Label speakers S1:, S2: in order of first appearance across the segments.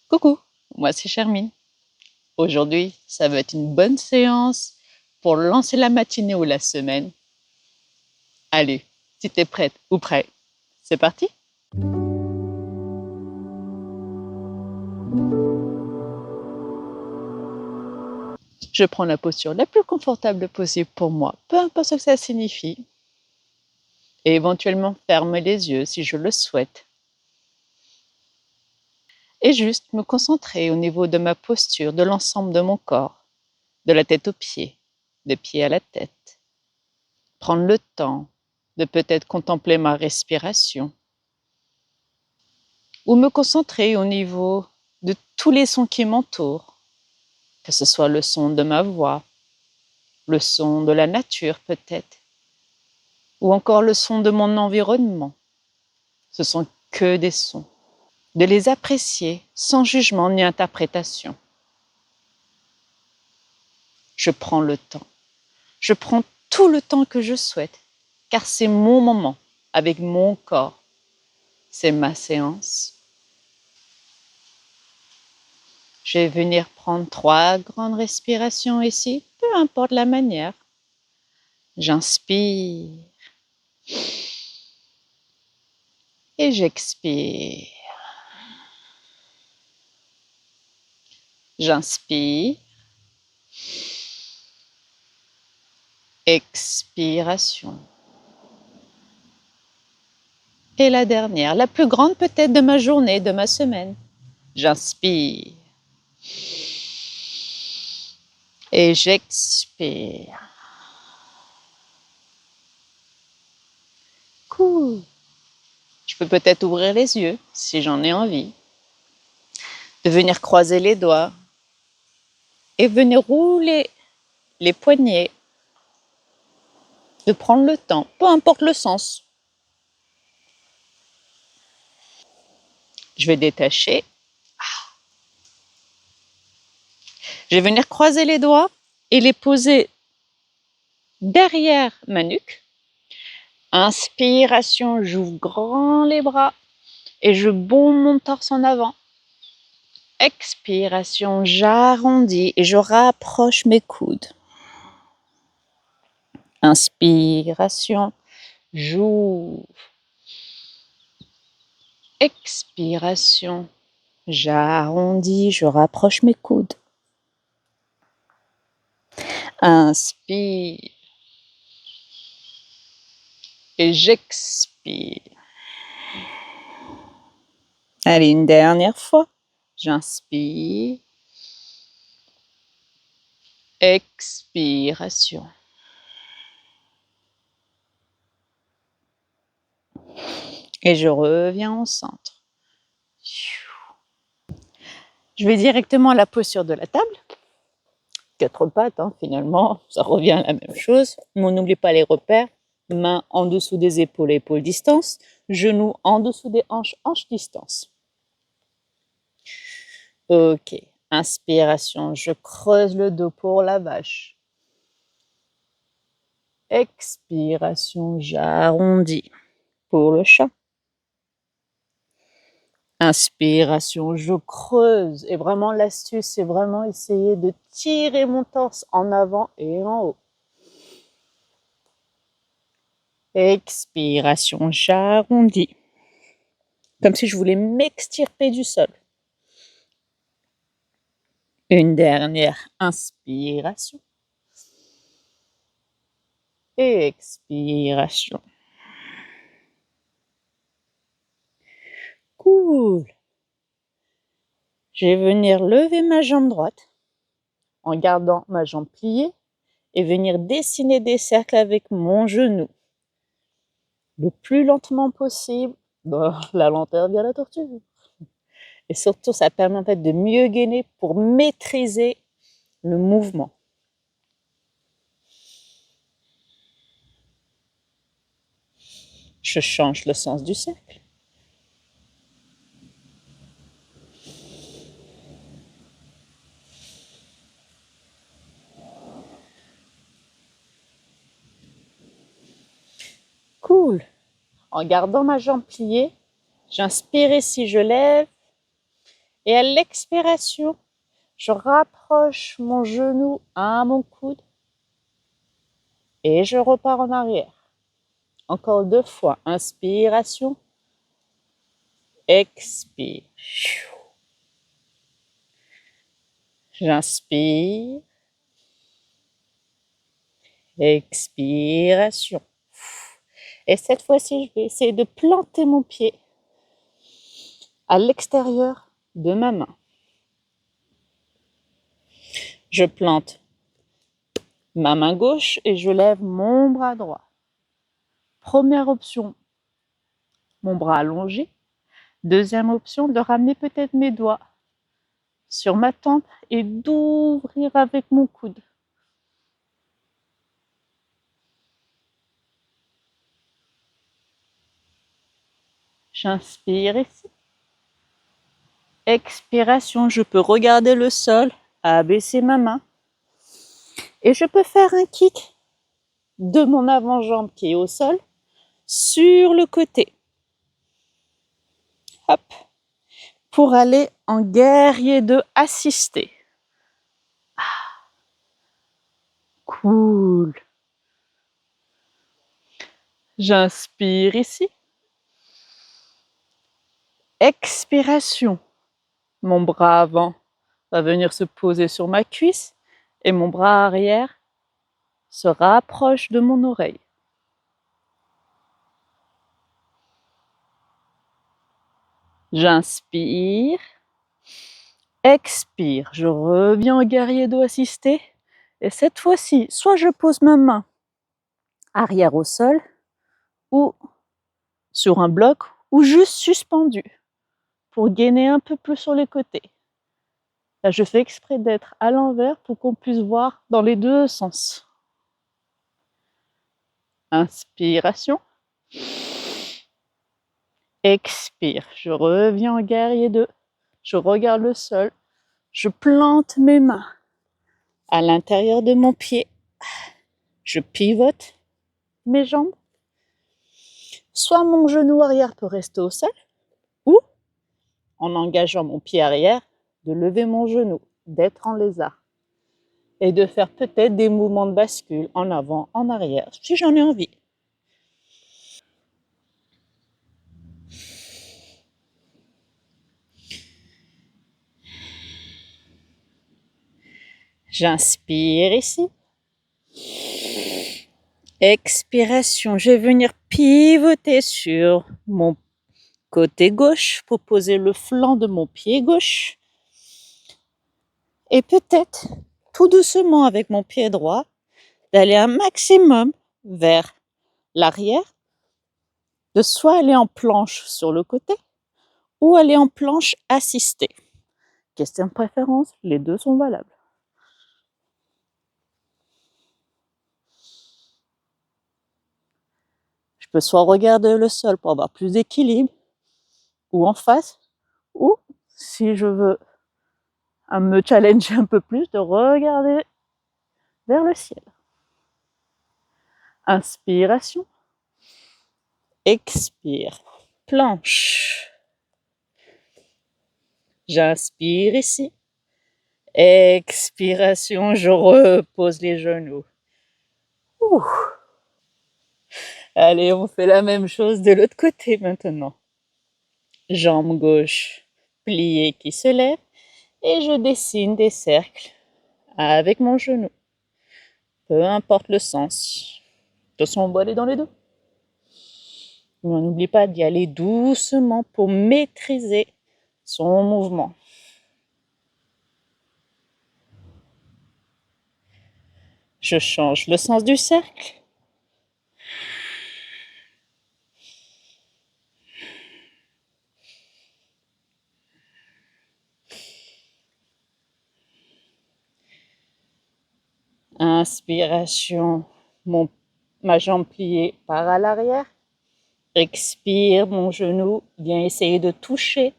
S1: Coucou, moi c'est Charmine. Aujourd'hui, ça va être une bonne séance pour lancer la matinée ou la semaine. Allez, si t'es prête ou prêt, c'est parti. Je prends la posture la plus confortable possible pour moi, peu importe ce que ça signifie, et éventuellement ferme les yeux si je le souhaite. Et juste me concentrer au niveau de ma posture, de l'ensemble de mon corps, de la tête aux pieds, des pieds à la tête. Prendre le temps de peut-être contempler ma respiration ou me concentrer au niveau de tous les sons qui m'entourent, que ce soit le son de ma voix, le son de la nature peut-être, ou encore le son de mon environnement. Ce sont que des sons. De les apprécier sans jugement ni interprétation. Je prends le temps. Je prends tout le temps que je souhaite, car c'est mon moment avec mon corps. C'est ma séance. Je vais venir prendre 3 grandes respirations ici, peu importe la manière. J'inspire et j'expire. J'inspire, expiration. Et la dernière, la plus grande peut-être de ma journée, de ma semaine. J'inspire et j'expire. Cool. Je peux peut-être ouvrir les yeux si j'en ai envie. De venir croiser les doigts et venir rouler les poignets. De prendre le temps, peu importe le sens. Je vais détacher. Je vais venir croiser les doigts et les poser derrière ma nuque. Inspiration, j'ouvre grand les bras et je bombe mon torse en avant. Expiration, j'arrondis et je rapproche mes coudes. Inspiration, j'ouvre. Expiration, j'arrondis, je rapproche mes coudes. Inspire et j'expire. Allez, une dernière fois. J'inspire. Expiration. Et je reviens au centre. Je vais directement à la posture de la table. 4 pattes, hein, finalement, ça revient à la même chose. Mais on n'oublie pas les repères. Mains en dessous des épaules, épaules distance. Genoux en dessous des hanches, hanches distance. Ok. Inspiration, je creuse le dos pour la vache. Expiration, j'arrondis pour le chat. Inspiration, je creuse. Et vraiment, l'astuce, c'est vraiment essayer de tirer mon torse en avant et en haut. Expiration, j'arrondis. Comme si je voulais m'extirper du sol. Une dernière inspiration. Et expiration. Cool. Je vais venir lever ma jambe droite en gardant ma jambe pliée et venir dessiner des cercles avec mon genou. Le plus lentement possible. Dans la lenteur via la tortue. Et surtout, ça permet en fait de mieux gainer pour maîtriser le mouvement. Je change le sens du cercle. Cool. En gardant ma jambe pliée, j'inspire ici, je lève Et à l'expiration, je rapproche mon genou à mon coude et je repars en arrière. Encore 2 fois. Inspiration. Expire. J'inspire. Expiration. Et cette fois-ci, je vais essayer de planter mon pied à l'extérieur de ma main. Je plante ma main gauche et je lève mon bras droit. Première option, mon bras allongé. Deuxième option, de ramener peut-être mes doigts sur ma tempe et d'ouvrir avec mon coude. J'inspire ici. Expiration, je peux regarder le sol, abaisser ma main. Et je peux faire un kick de mon avant-jambe qui est au sol sur le côté. Hop. Pour aller en guerrier 2 assisté. Cool. J'inspire ici. Expiration. Mon bras avant va venir se poser sur ma cuisse et mon bras arrière se rapproche de mon oreille. J'inspire. Expire. Je reviens au guerrier 2 assisté. Et cette fois-ci, soit je pose ma main arrière au sol ou sur un bloc ou juste suspendu pour gainer un peu plus sur les côtés. Là, je fais exprès d'être à l'envers pour qu'on puisse voir dans les deux sens. Inspiration. Expire. Je reviens en guerrier 2. Je regarde le sol. Je plante mes mains à l'intérieur de mon pied. Je pivote mes jambes. Soit mon genou arrière peut rester au sol, ou, en engageant mon pied arrière, de lever mon genou, d'être en lézard. Et de faire peut-être des mouvements de bascule en avant, en arrière, si j'en ai envie. J'inspire ici. Expiration, je vais venir pivoter sur mon côté gauche pour poser le flanc de mon pied gauche. Et peut-être, tout doucement avec mon pied droit, d'aller un maximum vers l'arrière, de soit aller en planche sur le côté, ou aller en planche assistée. Question de préférence, les deux sont valables. Je peux soit regarder le sol pour avoir plus d'équilibre, ou en face, ou si je veux me challenger un peu plus, de regarder vers le ciel. Inspiration. Expire. Planche. J'inspire ici. Expiration, je repose les genoux. Ouh. Allez, on fait la même chose de l'autre côté maintenant. Jambe gauche pliée qui se lève et je dessine des cercles avec mon genou. Peu importe le sens. De toute façon, on va aller dans les deux. Mais on n'oublie pas d'y aller doucement pour maîtriser son mouvement. Je change le sens du cercle. Inspiration, ma jambe pliée part à l'arrière. Expire, mon genou vient essayer de toucher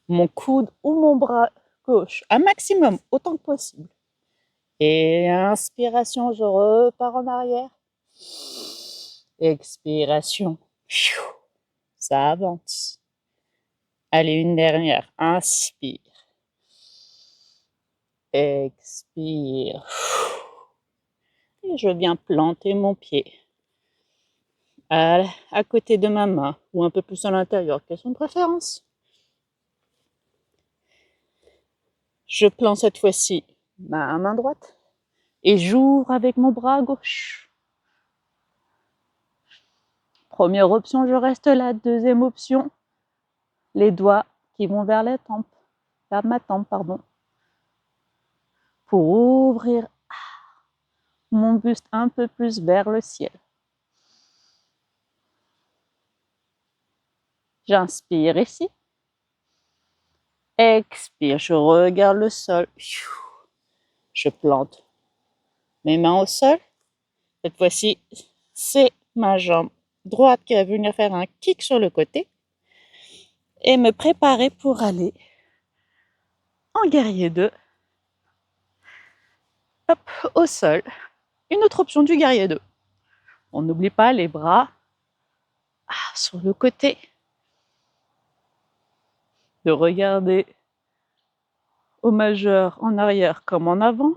S1: mon coude ou mon bras gauche, un maximum, autant que possible. Et inspiration, je repars en arrière. Expiration, ça avance. Allez, une dernière. Inspire. Expire. Et je viens planter mon pied à côté de ma main ou un peu plus à l'intérieur. Quelle est son préférence? Je plante cette fois-ci ma main droite et j'ouvre avec mon bras gauche. Première option, je reste là. Deuxième option, les doigts qui vont vers la tempe, vers ma tempe, pardon, pour ouvrir mon buste un peu plus vers le ciel. J'inspire ici. Expire, je regarde le sol. Je plante mes mains au sol. Cette fois-ci, c'est ma jambe droite qui va venir faire un kick sur le côté et me préparer pour aller en guerrier 2. Hop, au sol. Une autre option du guerrier 2. On n'oublie pas les bras sur le côté. De regarder au majeur en arrière comme en avant.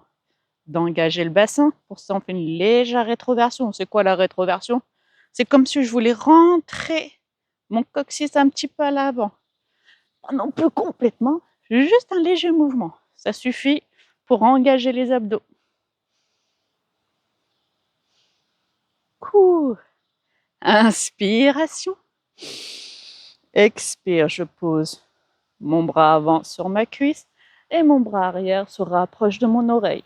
S1: D'engager le bassin. Pour ça, on fait une légère rétroversion. C'est quoi la rétroversion? C'est comme si je voulais rentrer mon coccyx un petit peu à l'avant. Non plus complètement, juste un léger mouvement. Ça suffit pour engager les abdos. Cool. Inspiration. Expire, je pose mon bras avant sur ma cuisse et mon bras arrière se rapproche de mon oreille.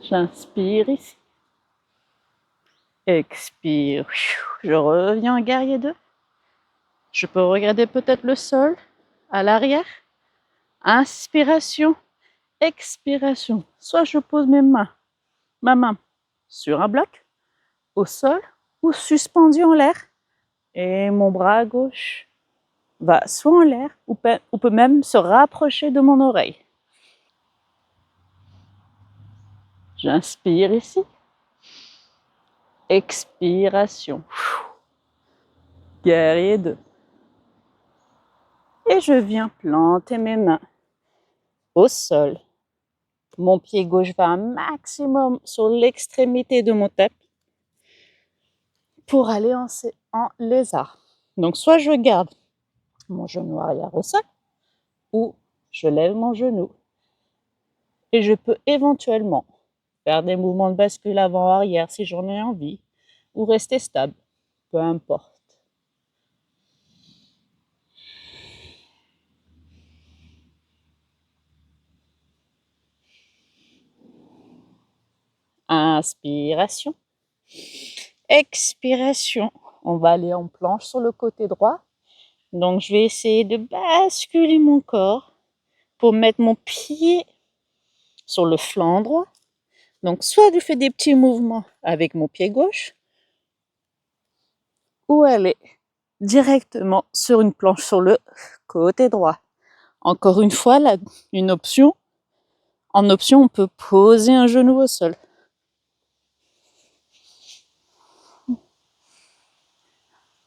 S1: J'inspire ici. Expire. Je reviens en guerrier 2. Je peux regarder peut-être le sol à l'arrière. Inspiration. Expiration. Soit je pose ma main sur un bloc, au sol ou suspendu en l'air. Et mon bras gauche va soit en l'air ou peut même se rapprocher de mon oreille. J'inspire ici. Expiration. Guerrier 2. Et je viens planter mes mains au sol. Mon pied gauche va un maximum sur l'extrémité de mon tapis pour aller en lézard. Donc soit je garde mon genou arrière au sol ou je lève mon genou. Et je peux éventuellement faire des mouvements de bascule avant-arrière si j'en ai envie ou rester stable, peu importe. Inspiration. Expiration. On va aller en planche sur le côté droit. Donc, je vais essayer de basculer mon corps pour mettre mon pied sur le flanc droit. Donc, soit je fais des petits mouvements avec mon pied gauche, ou aller directement sur une planche sur le côté droit. Encore une fois, là, une option. En option, on peut poser un genou au sol.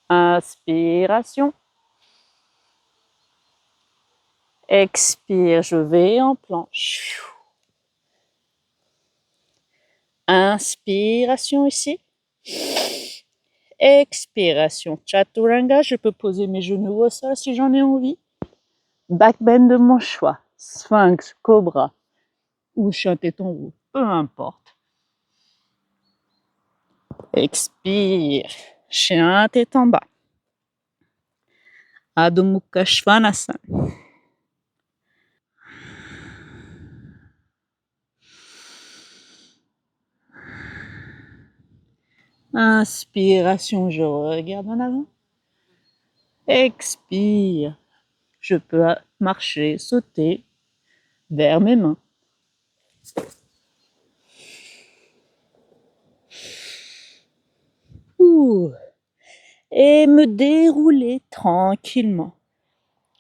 S1: Inspiration. Expire, je vais en planche. Inspiration ici. Expiration. Chaturanga, je peux poser mes genoux au sol si j'en ai envie. Back bend de mon choix. Sphinx, cobra ou chien téton roux, peu importe. Expire. Chien tête en bas. Adho Mukha Svanasana. Inspiration, je regarde en avant. Expire. Je peux marcher, sauter vers mes mains. Et me dérouler tranquillement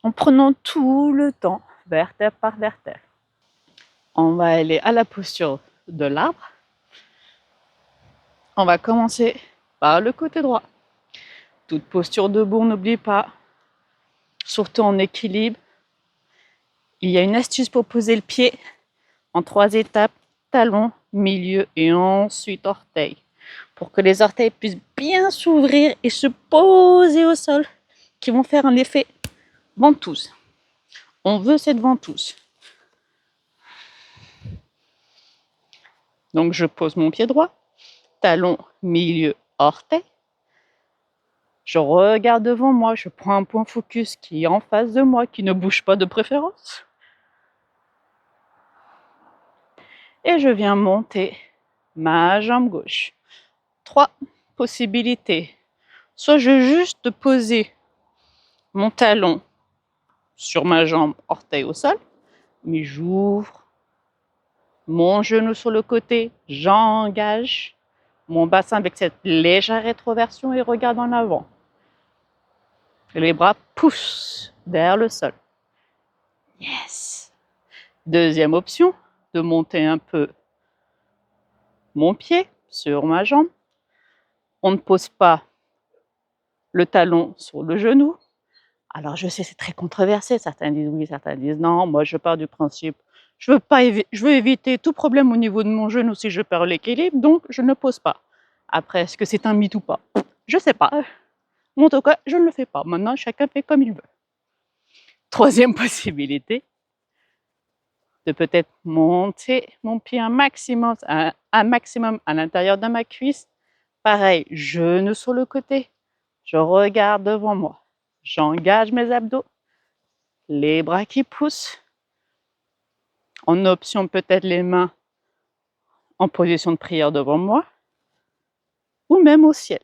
S1: en prenant tout le temps, vertèbre par vertèbre. On va aller à la posture de l'arbre. On va commencer par le côté droit. Toute posture debout, n'oublie pas. Surtout en équilibre. Il y a une astuce pour poser le pied en 3 étapes, talon, milieu et ensuite orteil. Pour que les orteils puissent bien s'ouvrir et se poser au sol, qui vont faire un effet ventouse. On veut cette ventouse. Donc je pose mon pied droit, talon, milieu, orteil. Je regarde devant moi, je prends un point focus qui est en face de moi, qui ne bouge pas de préférence. Et je viens monter ma jambe gauche. 3 possibilités. Soit je veux juste poser mon talon sur ma jambe, orteil au sol, mais j'ouvre mon genou sur le côté, j'engage mon bassin avec cette légère rétroversion et regarde en avant. Les bras poussent vers le sol. Yes. Deuxième option, de monter un peu mon pied sur ma jambe. On ne pose pas le talon sur le genou. Alors je sais, c'est très controversé. Certains disent oui, certains disent non. Moi, je pars du principe, je veux éviter tout problème au niveau de mon genou si je perds l'équilibre, donc je ne pose pas. Après, est-ce que c'est un mythe ou pas? Je ne sais pas. En tout cas, je ne le fais pas. Maintenant, chacun fait comme il veut. Troisième possibilité, de peut-être monter mon pied un maximum à l'intérieur de ma cuisse. Pareil, genou sur le côté. Je regarde devant moi. J'engage mes abdos. Les bras qui poussent. En option, peut-être les mains en position de prière devant moi. Ou même au ciel.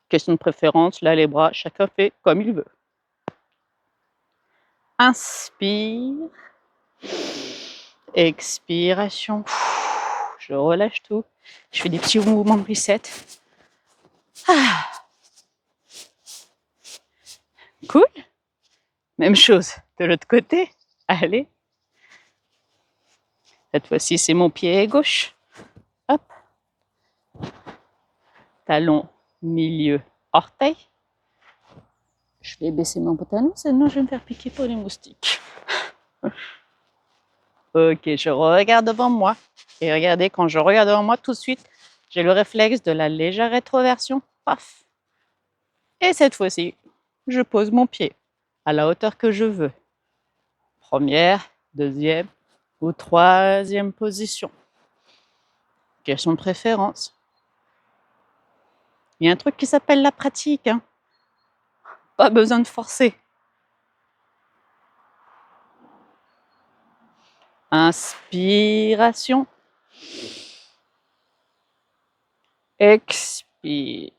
S1: Question de préférence, là les bras, chacun fait comme il veut. Inspire. Expiration. Je relâche tout. Je fais des petits mouvements de reset. Cool. Même chose de l'autre côté. Allez. Cette fois-ci, c'est mon pied gauche. Hop. Talon, milieu, orteil. Je vais baisser mon pantalon, sinon je vais me faire piquer par les moustiques. Ok, je regarde devant moi. Et regardez, quand je regarde devant moi, tout de suite, j'ai le réflexe de la légère rétroversion. Paf. Et cette fois-ci, je pose mon pied à la hauteur que je veux. Première, deuxième ou troisième position. Question de préférence. Il y a un truc qui s'appelle la pratique. Hein. Pas besoin de forcer. Inspiration. Expire.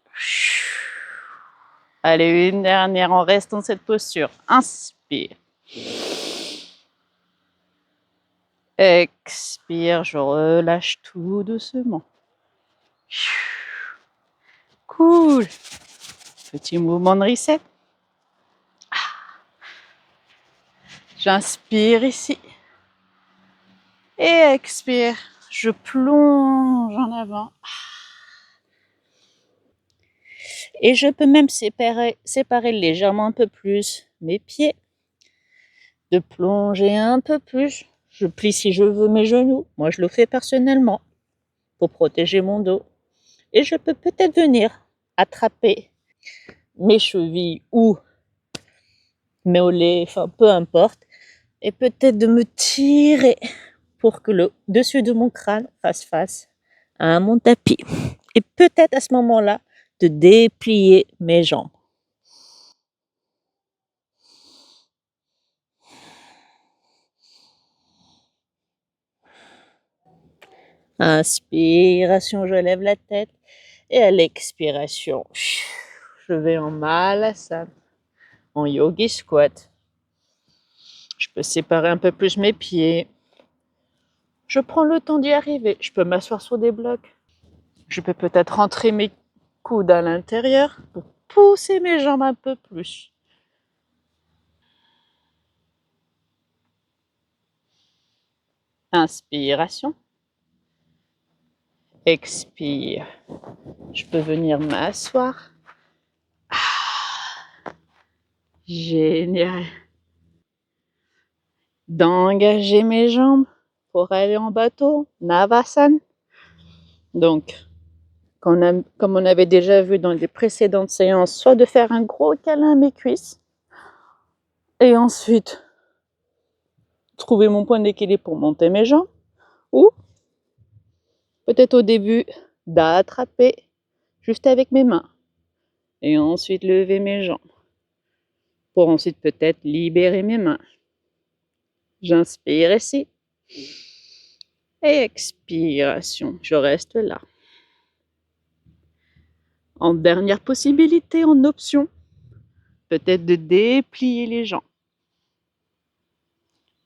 S1: Allez, une dernière, on reste dans cette posture. Inspire. Expire, je relâche tout doucement. Cool. Petit mouvement de reset. J'inspire ici. Et expire. Je plonge en avant. Et je peux même séparer légèrement un peu plus mes pieds. De plonger un peu plus. Je plie si je veux mes genoux. Moi, je le fais personnellement pour protéger mon dos. Et je peux peut-être venir attraper mes chevilles ou mes mollets, enfin peu importe. Et peut-être de me tirer pour que le dessus de mon crâne fasse face à mon tapis. Et peut-être à ce moment-là, de déplier mes jambes. Inspiration, je lève la tête. Et à l'expiration, je vais en Malasana, en Yogi Squat. Je peux séparer un peu plus mes pieds. Je prends le temps d'y arriver. Je peux m'asseoir sur des blocs. Je peux peut-être rentrer mes coudes à l'intérieur pour pousser mes jambes un peu plus. Inspiration. Expire. Je peux venir m'asseoir. Génial. D'engager mes jambes pour aller en bateau, Navasana. Donc, comme on avait déjà vu dans les précédentes séances, soit de faire un gros câlin à mes cuisses, et ensuite trouver mon point d'équilibre pour monter mes jambes, ou peut-être au début d'attraper juste avec mes mains, et ensuite lever mes jambes, pour ensuite peut-être libérer mes mains. J'inspire ici, et expiration, je reste là. En dernière possibilité, en option, peut-être de déplier les jambes.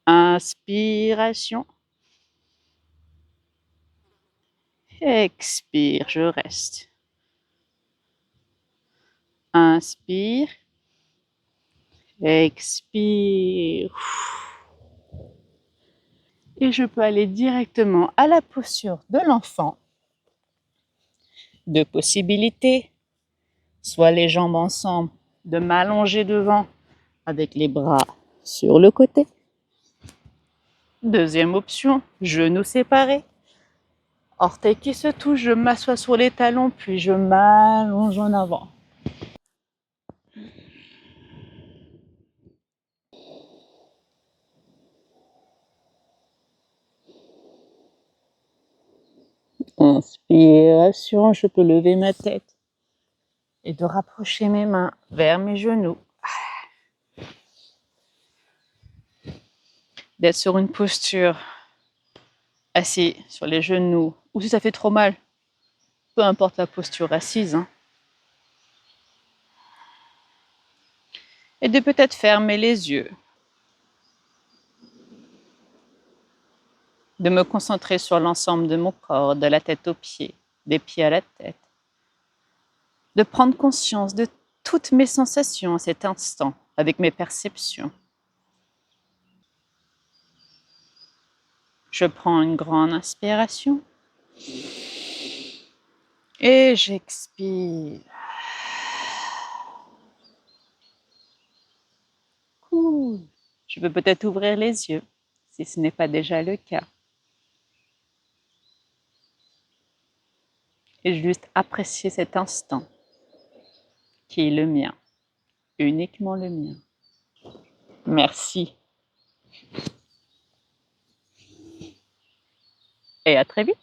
S1: Inspiration. Expire, je reste. Inspire. Expire. Et je peux aller directement à la posture de l'enfant. Deux possibilités. Soit les jambes ensemble, de m'allonger devant avec les bras sur le côté. Deuxième option, genoux séparés. Orteils qui se touchent, je m'assois sur les talons, puis je m'allonge en avant. Inspiration, je peux lever ma tête et de rapprocher mes mains vers mes genoux. D'être sur une posture assis sur les genoux, ou si ça fait trop mal, peu importe la posture assise. Et de peut-être fermer les yeux. De me concentrer sur l'ensemble de mon corps, de la tête aux pieds, des pieds à la tête. De prendre conscience de toutes mes sensations à cet instant, avec mes perceptions. Je prends une grande inspiration. Et j'expire. Cool. Je peux peut-être ouvrir les yeux, si ce n'est pas déjà le cas. Et juste apprécier cet instant, qui est le mien, uniquement le mien. Merci. Et à très vite.